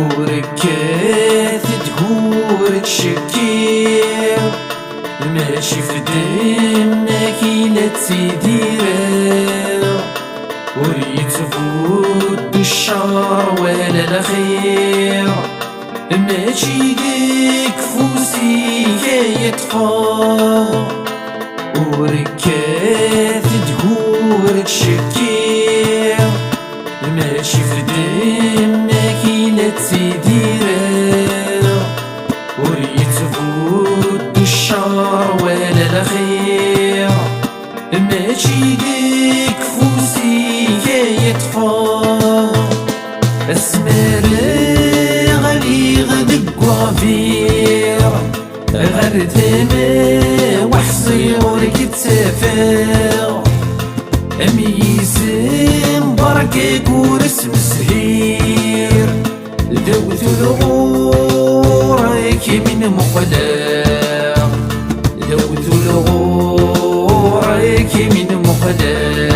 وركات تهور تشكير ماشي في دمك إلا تدير وريت فود الشر ولا الخير ماشي ديك فوسي يطفى وركات تهور تشكير ماشي في دمك إلا تدير وريت فود الشر ولا الخير ماشي ديك فوسي يطفى اسمر غلي غدق وغفير غير ثما وحصيورك تسافر أميسم بركك ورسم سهير دوث الغورك من مقلق دوث الغورك من مقلق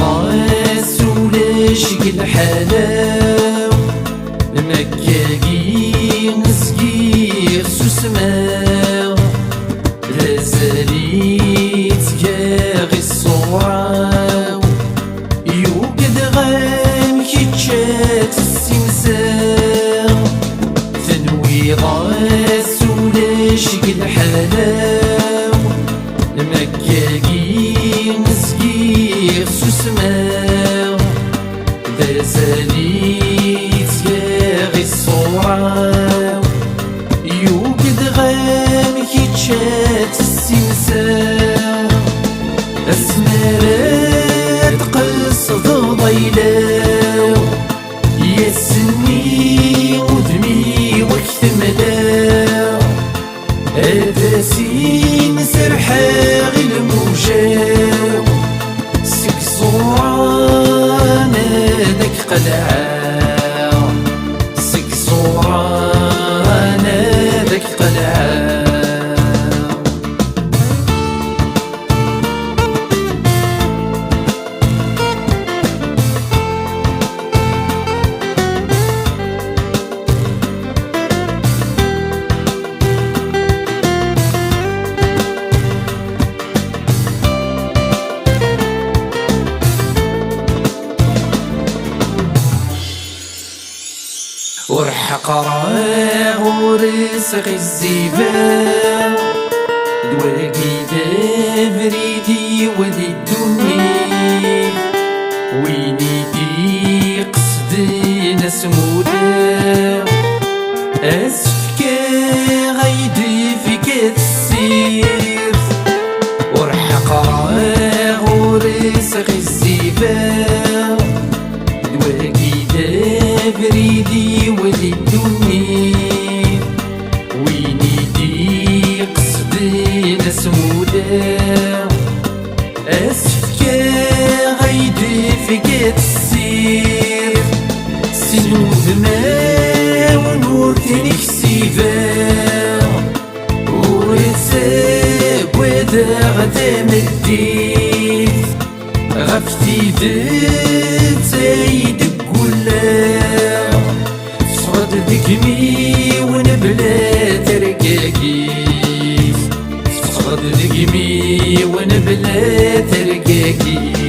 راس ولاشق الحلاو مكاقي نسقير سسماو لازاليت كاغي الصوراو يوقد غام كيتشات السمساو ثنوي راس ولاشق الحلاو مكاقي نسقير سسماو دازاليت ياغي الصوراو يوقد غام كيتشات السمساو اسمرات قصد ضيلاو يا سني ودمي وقت ملاو اداسين سرحاغي الموجاو سك صورانا داك قلعاو سك صورانا داك قلعاو ورحق راغ ورسغ الزيبان دواقي دافريدي ولي الدنيا ويني دي قصدنا سمودا أسفكا غيدي فيك تسير ورحق راغ ورسغ الزيبان دواقي دافريدي ولي الدنيا ويني دي قصدنا سمودا أسفكا غيدي فيك تسير سنود ما ونور تنك سيفا ورتساب ودا غدا مديت غفتي دتايدك صعد دقمي ونبلا ترقاقيس صعد دقمي ونبلا ترقاقيس